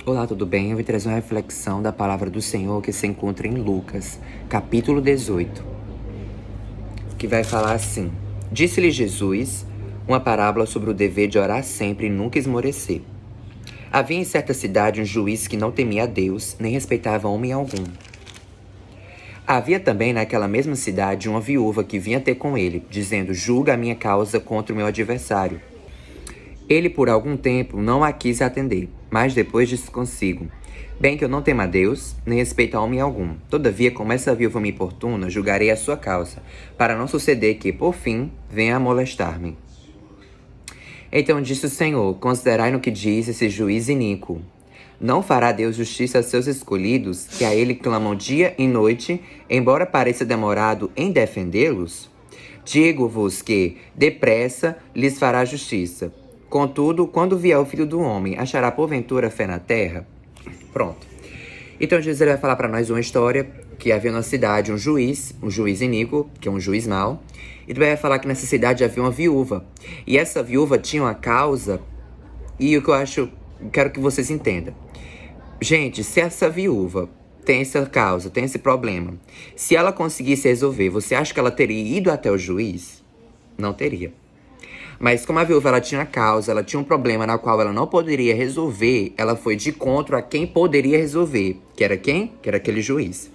Olá, tudo bem? Eu vou trazer uma reflexão da palavra do Senhor que se encontra em Lucas, capítulo 18, que vai falar assim: Disse-lhe Jesus uma parábola sobre o dever de orar sempre e nunca esmorecer. Havia em certa cidade um juiz que não temia a Deus, nem respeitava homem algum. Havia também naquela mesma cidade uma viúva que vinha ter com ele, dizendo: Julga a minha causa contra o meu adversário. Ele por algum tempo não a quis atender, mas depois disse consigo: Bem que eu não temo a Deus, nem respeito a homem algum. Todavia, como essa viúva me importuna, julgarei a sua causa, para não suceder que, por fim, venha a molestar-me. Então disse o Senhor: Considerai no que diz esse juiz iníquo. Não fará Deus justiça a seus escolhidos, que a ele clamam dia e noite, embora pareça demorado em defendê-los? Digo-vos que, depressa, lhes fará justiça. Contudo, quando vier o Filho do Homem, achará porventura fé na terra? Pronto. Então Jesus vai falar para nós uma história que havia na cidade um juiz iníquo, que é um juiz mau. E vai falar que nessa cidade havia uma viúva. E essa viúva tinha uma causa, e o que quero que vocês entendam. Gente, se essa viúva tem essa causa, tem esse problema, se ela conseguisse resolver, você acha que ela teria ido até o juiz? Não teria. Mas como a viúva ela tinha causa, ela tinha um problema na qual ela não poderia resolver, ela foi de encontro a quem poderia resolver. Que era quem? Que era aquele juiz.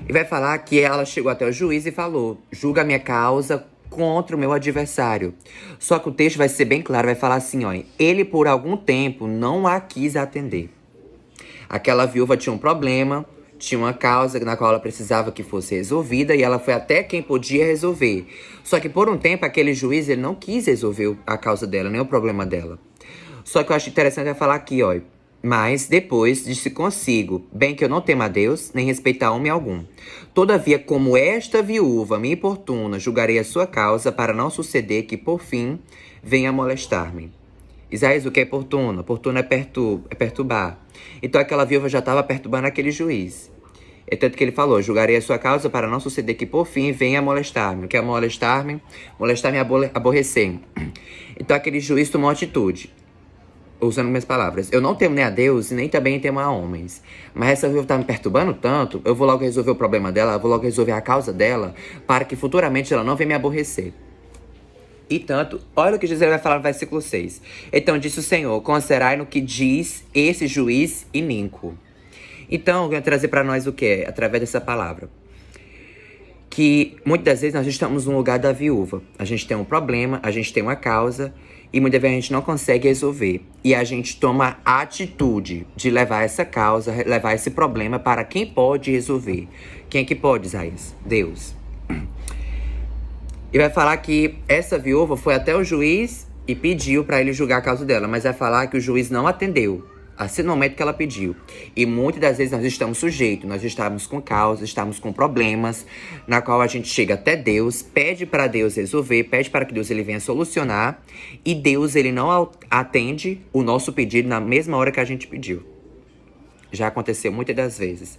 E vai falar que ela chegou até o juiz e falou: julga a minha causa contra o meu adversário. Só que o texto vai ser bem claro, vai falar assim, ó: ele por algum tempo não a quis atender. Aquela viúva tinha um problema, tinha uma causa na qual ela precisava que fosse resolvida e ela foi até quem podia resolver. Só que por um tempo aquele juiz ele não quis resolver a causa dela, nem o problema dela. Só que eu acho interessante falar aqui, ó: mas depois disse consigo: bem que eu não temo a Deus, nem respeitar homem algum. Todavia, como esta viúva me importuna, julgarei a sua causa, para não suceder que, por fim, venha molestar-me. Isaías, o que é importuno? Importuno é perturbar. Então aquela viúva já estava perturbando aquele juiz. É tanto que ele falou: julgarei a sua causa para não suceder que, por fim, venha molestar-me. O que é molestar-me? Molestar-me, aborrecer. Então aquele juiz tomou atitude. Usando minhas palavras: eu não temo nem a Deus, nem também temo a homens. Mas essa viúva tá me perturbando tanto, eu vou logo resolver o problema dela, eu vou logo resolver a causa dela, para que futuramente ela não venha me aborrecer. E tanto, olha o que Jesus vai falar no versículo 6. Então disse o Senhor: considerai no que diz esse juiz iníquo. Então, eu quero trazer para nós o que é, através dessa palavra. Que muitas das vezes nós estamos no lugar da viúva. A gente tem um problema, a gente tem uma causa, e muitas vezes a gente não consegue resolver. E a gente toma a atitude de levar essa causa, levar esse problema para quem pode resolver. Quem é que pode, Isaías? Deus. E vai falar que essa viúva foi até o juiz e pediu para ele julgar a causa dela. Mas vai falar que o juiz não atendeu, assim no momento que ela pediu. E muitas das vezes nós estamos sujeitos, nós estamos com causa, estamos com problemas, na qual a gente chega até Deus, pede para Deus resolver, pede para que Deus ele venha solucionar, e Deus ele não atende o nosso pedido na mesma hora que a gente pediu. Já aconteceu muitas das vezes.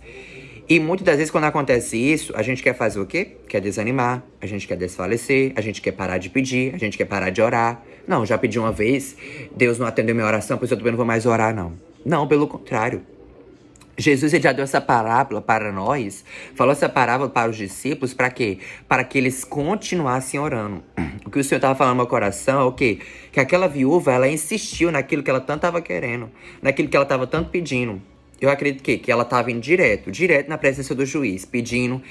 E muitas das vezes quando acontece isso, a gente quer fazer o quê? Quer desanimar, a gente quer desfalecer, a gente quer parar de pedir, a gente quer parar de orar. Não, já pedi uma vez, Deus não atendeu minha oração, pois eu também não vou mais orar, não. Não, pelo contrário. Jesus ele já deu essa parábola para nós, falou essa parábola para os discípulos, para quê? Para que eles continuassem orando. O que o Senhor estava falando no meu coração é o quê? Que aquela viúva, ela insistiu naquilo que ela tanto estava querendo, naquilo que ela estava tanto pedindo. Eu acredito que ela estava indo direto na presença do juiz, pedindo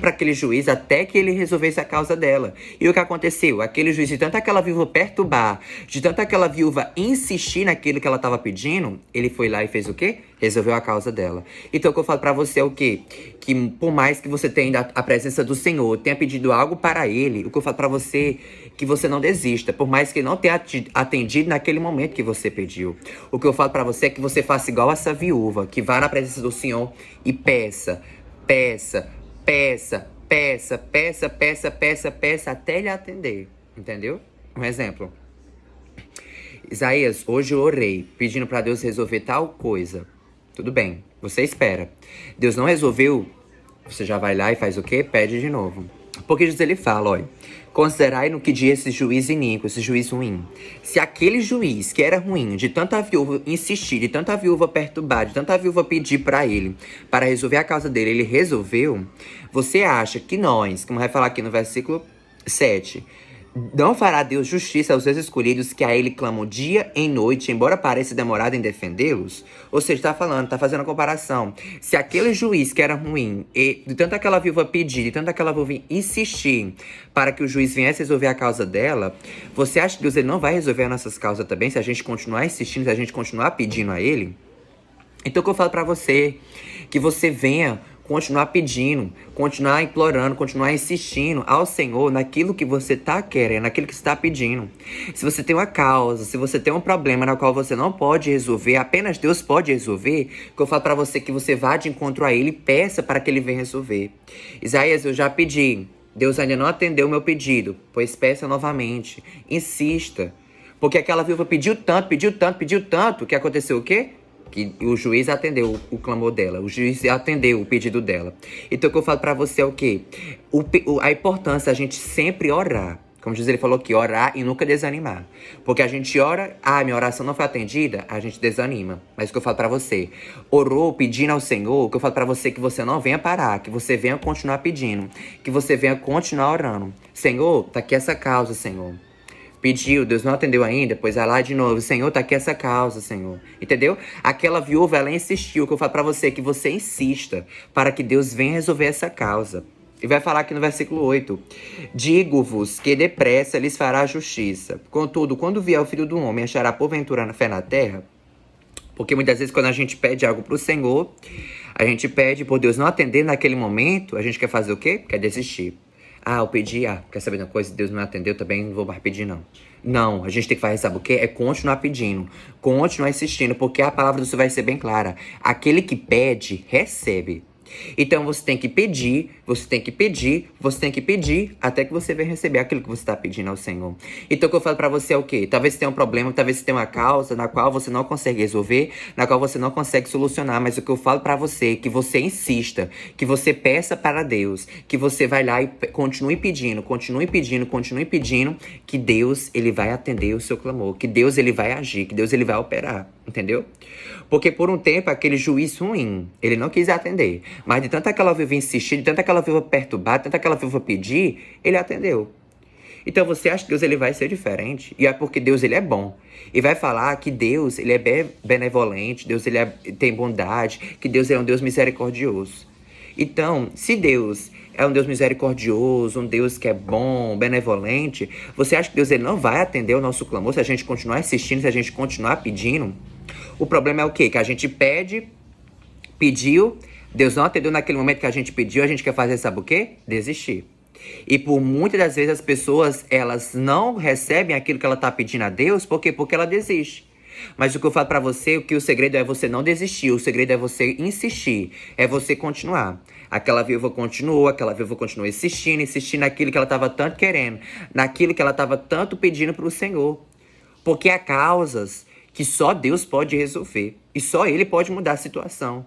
para aquele juiz até que ele resolvesse a causa dela. E o que aconteceu? Aquele juiz, de tanto aquela viúva perturbar, de tanto aquela viúva insistir naquilo que ela estava pedindo, ele foi lá e fez o quê? Resolveu a causa dela. Então o que eu falo para você é o quê? Que por mais que você tenha a presença do Senhor, tenha pedido algo para Ele, o que eu falo para você é que você não desista, por mais que Ele não tenha atendido naquele momento que você pediu. O que eu falo para você é que você faça igual essa viúva, que vá na presença do Senhor e peça até Ele atender, entendeu? Um exemplo. Isaías, hoje eu orei, pedindo para Deus resolver tal coisa. Tudo bem, você espera. Deus não resolveu, você já vai lá e faz o quê? Pede de novo. Porque Jesus ele fala, olha, considerai no que dia esse juiz iníquo, esse juiz ruim. Se aquele juiz que era ruim, de tanta viúva insistir, de tanta viúva perturbar, de tanta viúva pedir pra ele, para resolver a causa dele, ele resolveu, você acha que nós, como vai falar aqui no versículo 7, não fará Deus justiça aos seus escolhidos que a ele clamam dia e noite, embora pareça demorado em defendê-los? Ou seja, tá falando, tá fazendo a comparação. Se aquele juiz que era ruim, e de tanto aquela viúva pedir, de tanto aquela viúva insistir para que o juiz viesse resolver a causa dela, você acha que Deus ele não vai resolver as nossas causas também se a gente continuar insistindo, se a gente continuar pedindo a ele? Então o que eu falo pra você, que você venha continuar pedindo, continuar implorando, continuar insistindo ao Senhor naquilo que você tá querendo, naquilo que você tá pedindo. Se você tem uma causa, se você tem um problema na qual você não pode resolver, apenas Deus pode resolver, que eu falo pra você que você vá de encontro a Ele e peça para que Ele venha resolver. Isaías, eu já pedi, Deus ainda não atendeu o meu pedido, pois peça novamente, insista. Porque aquela viúva pediu tanto, que aconteceu o quê? Que o juiz atendeu o clamor dela, o juiz atendeu o pedido dela. Então o que eu falo pra você é o quê? A importância da gente sempre orar. Como Jesus ele falou aqui, orar e nunca desanimar. Porque a gente ora, minha oração não foi atendida, a gente desanima. Mas o que eu falo pra você, orou pedindo ao Senhor, o que eu falo pra você é que você não venha parar, que você venha continuar pedindo, que você venha continuar orando. Senhor, tá aqui essa causa, Senhor. Pediu, Deus não atendeu ainda, pois vai lá de novo. Senhor, tá aqui essa causa, Senhor. Entendeu? Aquela viúva, ela insistiu. O que eu falo pra você é que você insista para que Deus venha resolver essa causa. E vai falar aqui no versículo 8. Digo-vos que depressa lhes fará justiça. Contudo, quando vier o Filho do Homem, achará porventura na fé na terra? Porque muitas vezes quando a gente pede algo pro Senhor, a gente pede por Deus não atender naquele momento, a gente quer fazer o quê? Quer desistir. Eu pedi, quer saber de uma coisa? Deus não me atendeu também, não vou mais pedir, não. Não, a gente tem que fazer, sabe o quê? É continuar pedindo, continuar insistindo, porque a palavra do Senhor vai ser bem clara. Aquele que pede, recebe. Então você tem que pedir, você tem que pedir, você tem que pedir, até que você venha receber aquilo que você está pedindo ao Senhor. Então o que eu falo pra você é o quê? Talvez você tenha um problema, talvez você tenha uma causa na qual você não consegue resolver, na qual você não consegue solucionar, mas o que eu falo pra você é que você insista, que você peça para Deus, que você vai lá e continue pedindo, que Deus ele vai atender o seu clamor, que Deus ele vai agir, que Deus ele vai operar, entendeu? Porque por um tempo aquele juiz ruim, ele não quis atender. Mas de tanto aquela viúva insistir, de tanto aquela viúva perturbar, de tanto aquela viúva pedir, ele atendeu. Então você acha que Deus ele vai ser diferente? E é porque Deus ele é bom. E vai falar que Deus ele é benevolente, Deus ele tem bondade, que Deus é um Deus misericordioso. Então, se Deus é um Deus misericordioso, um Deus que é bom, benevolente, você acha que Deus ele não vai atender o nosso clamor se a gente continuar insistindo, se a gente continuar pedindo? O problema é o quê? Que a gente pediu, Deus não atendeu naquele momento que a gente pediu, a gente quer fazer, sabe o quê? Desistir. E por muitas das vezes as pessoas, elas não recebem aquilo que ela está pedindo a Deus, por quê? Porque ela desiste. Mas o que eu falo pra você, o segredo é você não desistir, o segredo é você insistir, é você continuar. Aquela viúva continuou insistindo naquilo que ela estava tanto querendo, naquilo que ela estava tanto pedindo pro Senhor. Porque há causas que só Deus pode resolver. E só Ele pode mudar a situação.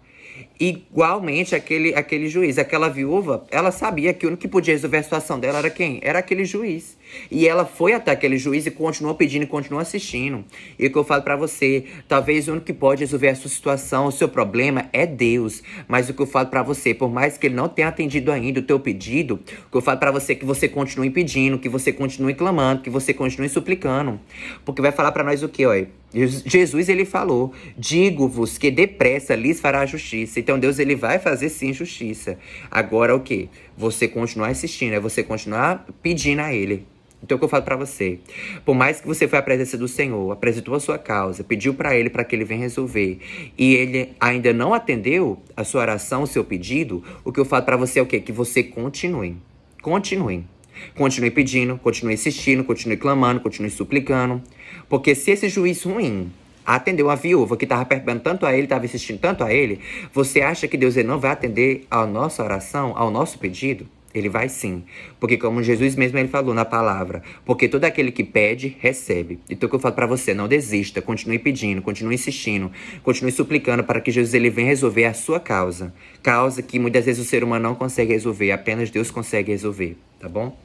Igualmente, aquele juiz, aquela viúva, ela sabia que o único que podia resolver a situação dela era quem? Era aquele juiz. E ela foi até aquele juiz e continuou pedindo e continuou assistindo. E o que eu falo pra você, talvez o único que pode resolver a sua situação, o seu problema, é Deus. Mas o que eu falo pra você, por mais que Ele não tenha atendido ainda o teu pedido, o que eu falo pra você é que você continue pedindo, que você continue clamando, que você continue suplicando. Porque vai falar pra nós o quê, olha? Jesus, ele falou, digo-vos que depressa lhes fará justiça. Então Deus, ele vai fazer sim justiça. Agora o quê? Você continuar insistindo, é você continuar pedindo a ele. Então o que eu falo pra você, por mais que você foi à presença do Senhor, apresentou a sua causa, pediu pra ele para que ele venha resolver, e ele ainda não atendeu a sua oração, o seu pedido, o que eu falo pra você é o quê? Que você continue. Continue pedindo, continue insistindo, continue clamando, continue suplicando. Porque se esse juiz ruim atendeu a viúva que estava perturbando tanto a ele, estava insistindo tanto a ele, você acha que Deus ele não vai atender a nossa oração, ao nosso pedido? Ele vai sim. Porque como Jesus mesmo ele falou na palavra, porque todo aquele que pede, recebe. Então o que eu falo pra você, não desista, continue pedindo, continue insistindo, continue suplicando para que Jesus ele venha resolver a sua causa. Causa que muitas vezes o ser humano não consegue resolver, apenas Deus consegue resolver. Tá? tá bom?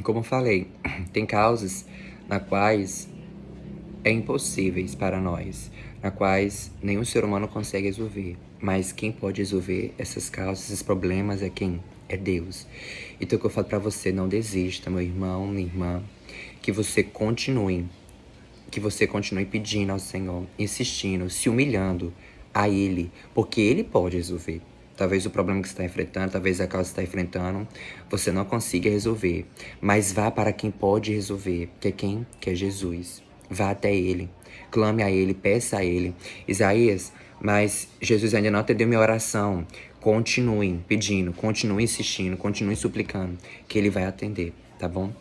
Como eu falei, tem causas na quais é impossíveis para nós, na quais nenhum ser humano consegue resolver. Mas quem pode resolver essas causas, esses problemas é quem? É Deus. Então o que eu falo pra você, não desista, meu irmão, minha irmã, que você continue pedindo ao Senhor, insistindo, se humilhando a Ele, porque Ele pode resolver. Talvez o problema que você está enfrentando, talvez a causa que você está enfrentando, você não consiga resolver. Mas vá para quem pode resolver, que é quem? Que é Jesus. Vá até Ele, clame a Ele, peça a Ele. Isaías, mas Jesus ainda não atendeu minha oração. Continue pedindo, continue insistindo, continue suplicando, que Ele vai atender, tá bom?